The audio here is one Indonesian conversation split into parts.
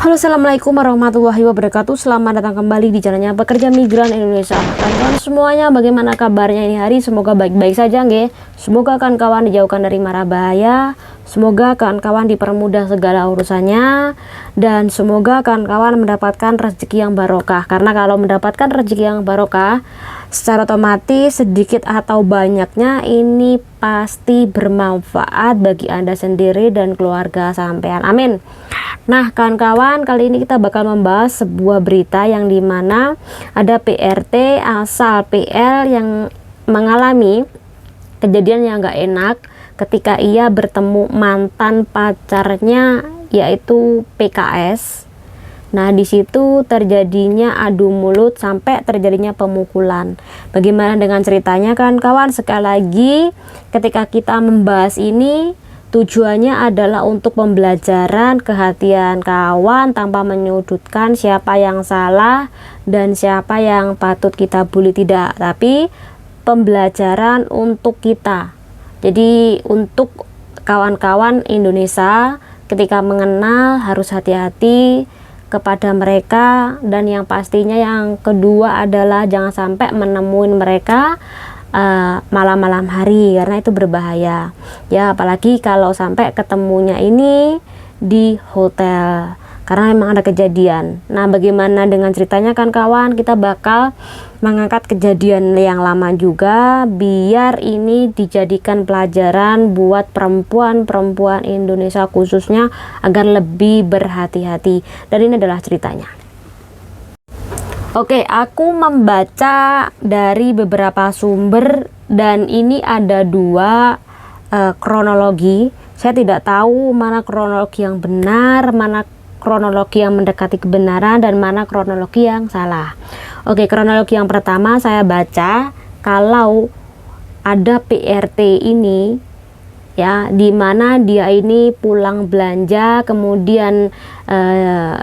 Halo, assalamualaikum warahmatullahi wabarakatuh. Selamat datang kembali di channelnya Pekerja Migran Indonesia. Kawan-kawan semuanya, bagaimana kabarnya ini hari? Semoga baik-baik saja, nggih. Semoga kawan-kawan dijauhkan dari mara bahaya. Semoga kawan-kawan dipermudah segala urusannya, dan semoga kawan-kawan mendapatkan rezeki yang barokah. Karena kalau mendapatkan rezeki yang barokah, secara otomatis sedikit atau banyaknya ini pasti bermanfaat bagi Anda sendiri dan keluarga sampean. Amin. Nah, kawan-kawan, kali ini kita bakal membahas sebuah berita yang dimana ada PRT asal PL yang mengalami kejadian yang gak enak ketika ia bertemu mantan pacarnya, yaitu PKS. Nah, di situ terjadinya adu mulut sampai terjadinya pemukulan. Bagaimana dengan ceritanya, kawan-kawan? Sekali lagi, ketika kita membahas ini, tujuannya adalah untuk pembelajaran kehatian kawan tanpa menyudutkan siapa yang salah dan siapa yang patut kita bully, tidak, tapi pembelajaran untuk kita. Jadi untuk kawan-kawan Indonesia ketika mengenal harus hati-hati kepada mereka, dan yang pastinya yang kedua adalah jangan sampai menemuin mereka malam-malam hari, karena itu berbahaya ya, apalagi kalau sampai ketemunya ini di hotel, karena memang ada kejadian. Nah, bagaimana dengan ceritanya, kan kawan? Kita bakal mengangkat kejadian yang lama juga, biar ini dijadikan pelajaran buat perempuan-perempuan Indonesia khususnya agar lebih berhati-hati. Dan ini adalah ceritanya. Oke, aku membaca dari beberapa sumber dan ini ada dua kronologi. Saya tidak tahu mana kronologi yang benar, mana kronologi yang mendekati kebenaran, dan mana kronologi yang salah. Oke, kronologi yang pertama saya baca kalau ada PRT ini ya, dimana dia ini pulang belanja, kemudian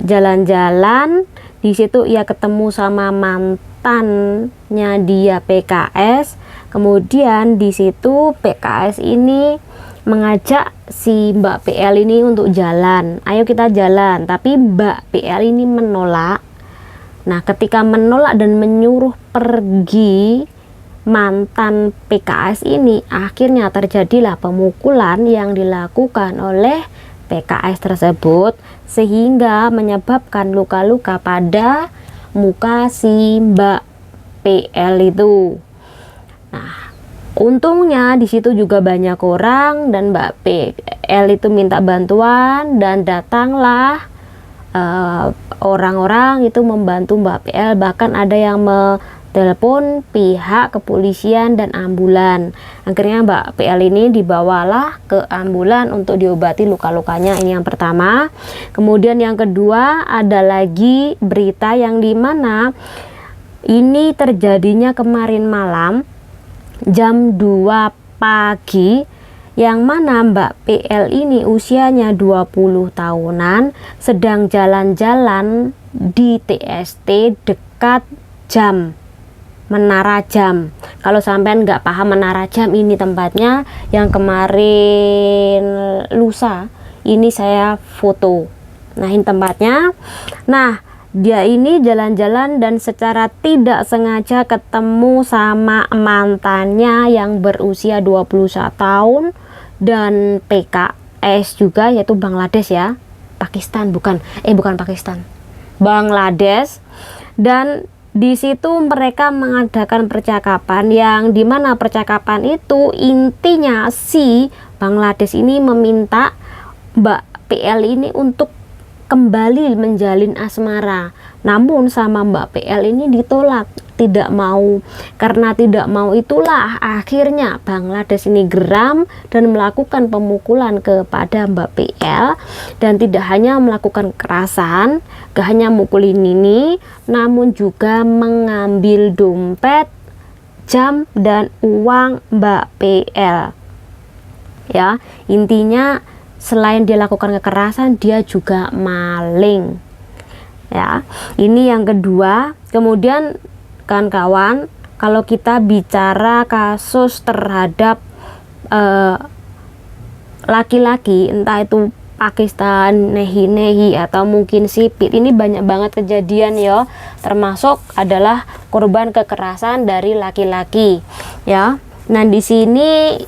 jalan-jalan. Di situ ia ketemu sama mantannya dia PKS. Kemudian di situ PKS ini mengajak si Mbak PL ini untuk jalan. Ayo kita jalan. Tapi Mbak PL ini menolak. Nah, ketika menolak dan menyuruh pergi mantan PKS ini, akhirnya terjadilah pemukulan yang dilakukan oleh PKS tersebut, sehingga menyebabkan luka-luka pada muka si Mbak PL itu. Nah, untungnya di situ juga banyak orang dan Mbak PL itu minta bantuan, dan datanglah orang-orang itu membantu Mbak PL. Bahkan ada yang telepon pihak kepolisian dan ambulan. Akhirnya Mbak PL ini dibawalah ke ambulan untuk diobati luka-lukanya. Ini yang pertama. Kemudian yang kedua, ada lagi berita yang dimana ini terjadinya kemarin malam jam 2 pagi, yang mana Mbak PL ini usianya 20 tahunan sedang jalan-jalan di TST dekat jam, Menara Jam. Kalau sampean nggak paham Menara Jam, ini tempatnya yang kemarin lusa ini saya foto. Nah, ini tempatnya. Nah, dia ini jalan-jalan dan secara tidak sengaja ketemu sama mantannya yang berusia 21 tahun dan PKS juga, yaitu Bangladesh ya. Pakistan, bukan Pakistan. Bangladesh. Dan di situ mereka mengadakan percakapan yang dimana percakapan itu intinya si Bangladesh ini meminta Mbak PL ini untuk kembali menjalin asmara. Namun sama Mbak PL ini ditolak, tidak mau. Karena tidak mau itulah akhirnya Bangladesh ini geram dan melakukan pemukulan kepada Mbak PL, dan tidak hanya melakukan kekerasan, gak hanya mukulin ini, namun juga mengambil dompet, jam, dan uang Mbak PL. Ya, intinya selain dia lakukan kekerasan, dia juga maling. Ya, ini yang kedua. Kemudian kawan-kawan, kalau kita bicara kasus terhadap laki-laki, entah itu Pakistan, nehi-nehi atau mungkin sipit, ini banyak banget kejadian ya, termasuk adalah korban kekerasan dari laki-laki ya. Nah di sini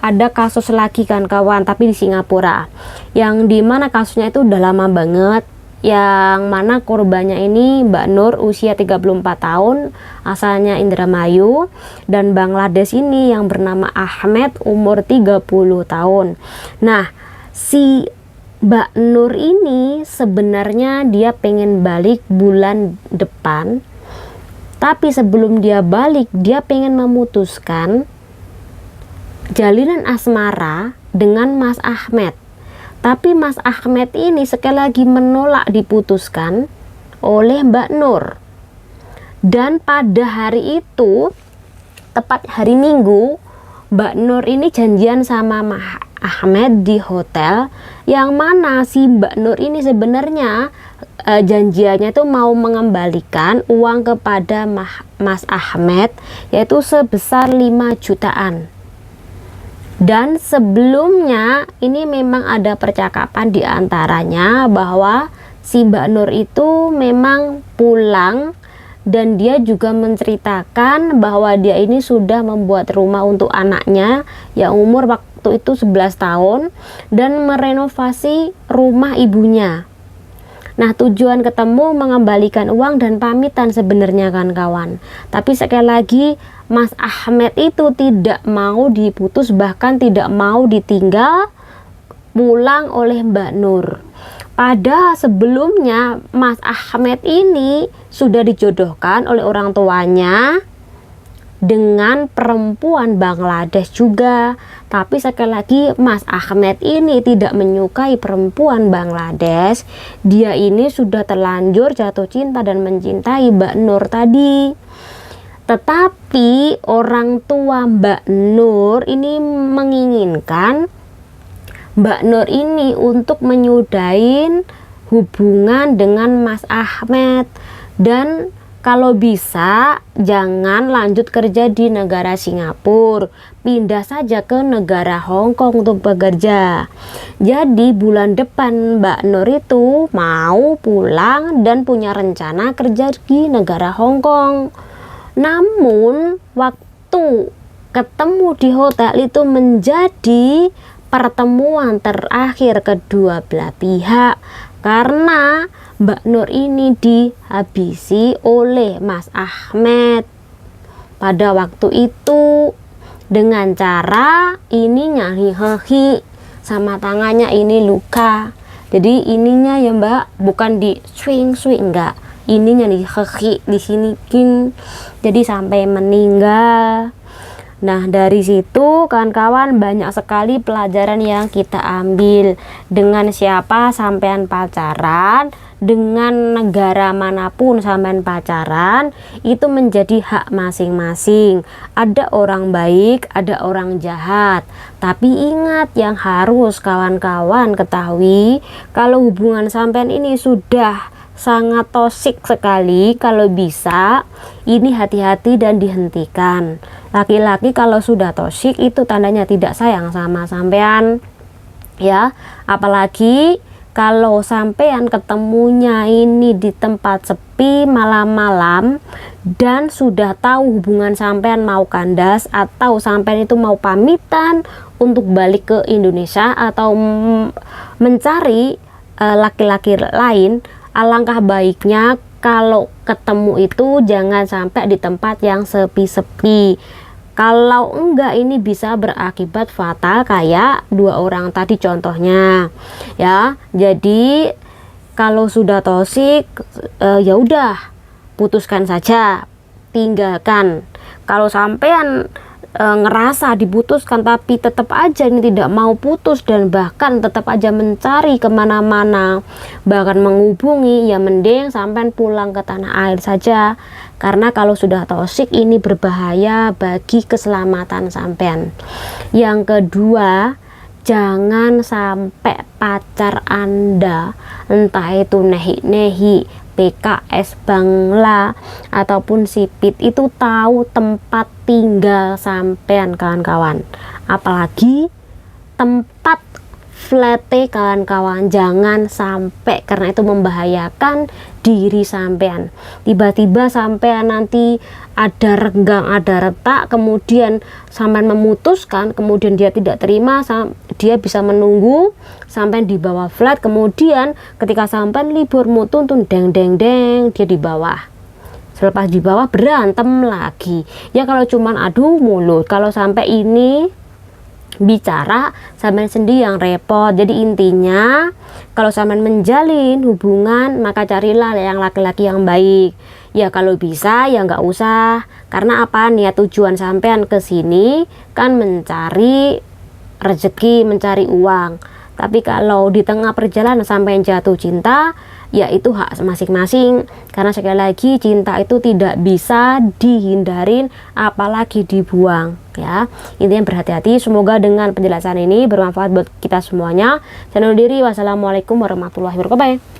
ada kasus lagi kan kawan, tapi di Singapura, yang dimana kasusnya itu udah lama banget, yang mana korbannya ini Mbak Nur usia 34 tahun, asalnya Indramayu, dan Bangladesh ini yang bernama Ahmed umur 30 tahun. Nah si Mbak Nur ini sebenarnya dia pengen balik bulan depan, tapi sebelum dia balik dia pengen memutuskan jalinan asmara dengan Mas Ahmed. Tapi Mas Ahmed ini sekali lagi menolak diputuskan oleh Mbak Nur. Dan pada hari itu, tepat hari Minggu, Mbak Nur ini janjian sama Mas Ahmed di hotel, yang mana si Mbak Nur ini sebenarnya janjiannya itu mau mengembalikan uang kepada Mas Ahmed, yaitu sebesar 5 jutaan. Dan sebelumnya ini memang ada percakapan di antaranya bahwa si Mbak Nur itu memang pulang, dan dia juga menceritakan bahwa dia ini sudah membuat rumah untuk anaknya yang umur waktu itu 11 tahun dan merenovasi rumah ibunya. Nah tujuan ketemu mengembalikan uang dan pamitan sebenarnya kan kawan. Tapi sekali lagi Mas Ahmed itu tidak mau diputus, bahkan tidak mau ditinggal pulang oleh Mbak Nur. Pada sebelumnya Mas Ahmed ini sudah dijodohkan oleh orang tuanya dengan perempuan Bangladesh juga. Tapi sekali lagi Mas Ahmed ini tidak menyukai perempuan Bangladesh. Dia ini sudah terlanjur jatuh cinta dan mencintai Mbak Nur tadi. Tetapi orang tua Mbak Nur ini menginginkan Mbak Nur ini untuk menyudahin hubungan dengan Mas Ahmed, dan kalau bisa jangan lanjut kerja di negara Singapura, pindah saja ke negara Hong Kong untuk bekerja. Jadi bulan depan Mbak Nur itu mau pulang dan punya rencana kerja di negara Hong Kong. Namun waktu ketemu di hotel itu menjadi pertemuan terakhir kedua belah pihak, karena Mbak Nur ini dihabisi oleh Mas Ahmed pada waktu itu dengan cara ininya hihi sama tangannya ini luka. Jadi ininya ya Mbak, bukan di swing enggak, ininya di hihi di sini king, jadi sampai meninggal. Nah dari situ kawan-kawan banyak sekali pelajaran yang kita ambil. Dengan siapa sampean pacaran, dengan negara manapun sampean pacaran, itu menjadi hak masing-masing. Ada orang baik, ada orang jahat. Tapi ingat, yang harus kawan-kawan ketahui, kalau hubungan sampean ini sudah sangat toksik sekali, kalau bisa ini hati-hati dan dihentikan. Laki-laki kalau sudah toksik itu tandanya tidak sayang sama sampean ya. Apalagi kalau sampean ketemunya ini di tempat sepi malam-malam dan sudah tahu hubungan sampean mau kandas, atau sampean itu mau pamitan untuk balik ke Indonesia atau mencari laki-laki lain, alangkah baiknya kalau ketemu itu jangan sampai di tempat yang sepi-sepi. Kalau enggak ini bisa berakibat fatal kayak dua orang tadi contohnya ya. Jadi kalau sudah toksik ya udah putuskan saja, tinggalkan. Kalau sampean ngerasa diputuskan tapi tetap aja ini tidak mau putus dan bahkan tetap aja mencari kemana-mana, bahkan menghubungi, ya mending sampean pulang ke tanah air saja, karena kalau sudah toksik ini berbahaya bagi keselamatan sampean. Yang kedua, jangan sampai pacar Anda, entah itu nehi-nehi, PKS, Bangla ataupun sipit, itu tahu tempat tinggal sampean kawan-kawan, apalagi tempat flat kawan-kawan, jangan sampai, karena itu membahayakan diri sampean. Tiba-tiba sampean nanti ada renggang, ada retak, kemudian sampean memutuskan, kemudian dia tidak terima, dia bisa menunggu sampai di bawah flat, kemudian ketika sampean libur mutu tuh deng deng deng dia di bawah. Selepas di bawah berantem lagi. Ya kalau cuman adu mulut, kalau sampai ini bicara sampean sendiri yang repot. Jadi intinya kalau sampean menjalin hubungan, maka carilah yang laki-laki yang baik. Ya kalau bisa ya nggak usah, karena apa, niat tujuan sampean ke sini kan mencari rezeki, mencari uang. Tapi kalau di tengah perjalanan sampai jatuh cinta, ya itu hak masing-masing. Karena sekali lagi cinta itu tidak bisa dihindarin, apalagi dibuang ya. Intinya berhati-hati. Semoga dengan penjelasan ini bermanfaat buat kita semuanya. Saya undur diri. Wassalamualaikum warahmatullahi wabarakatuh.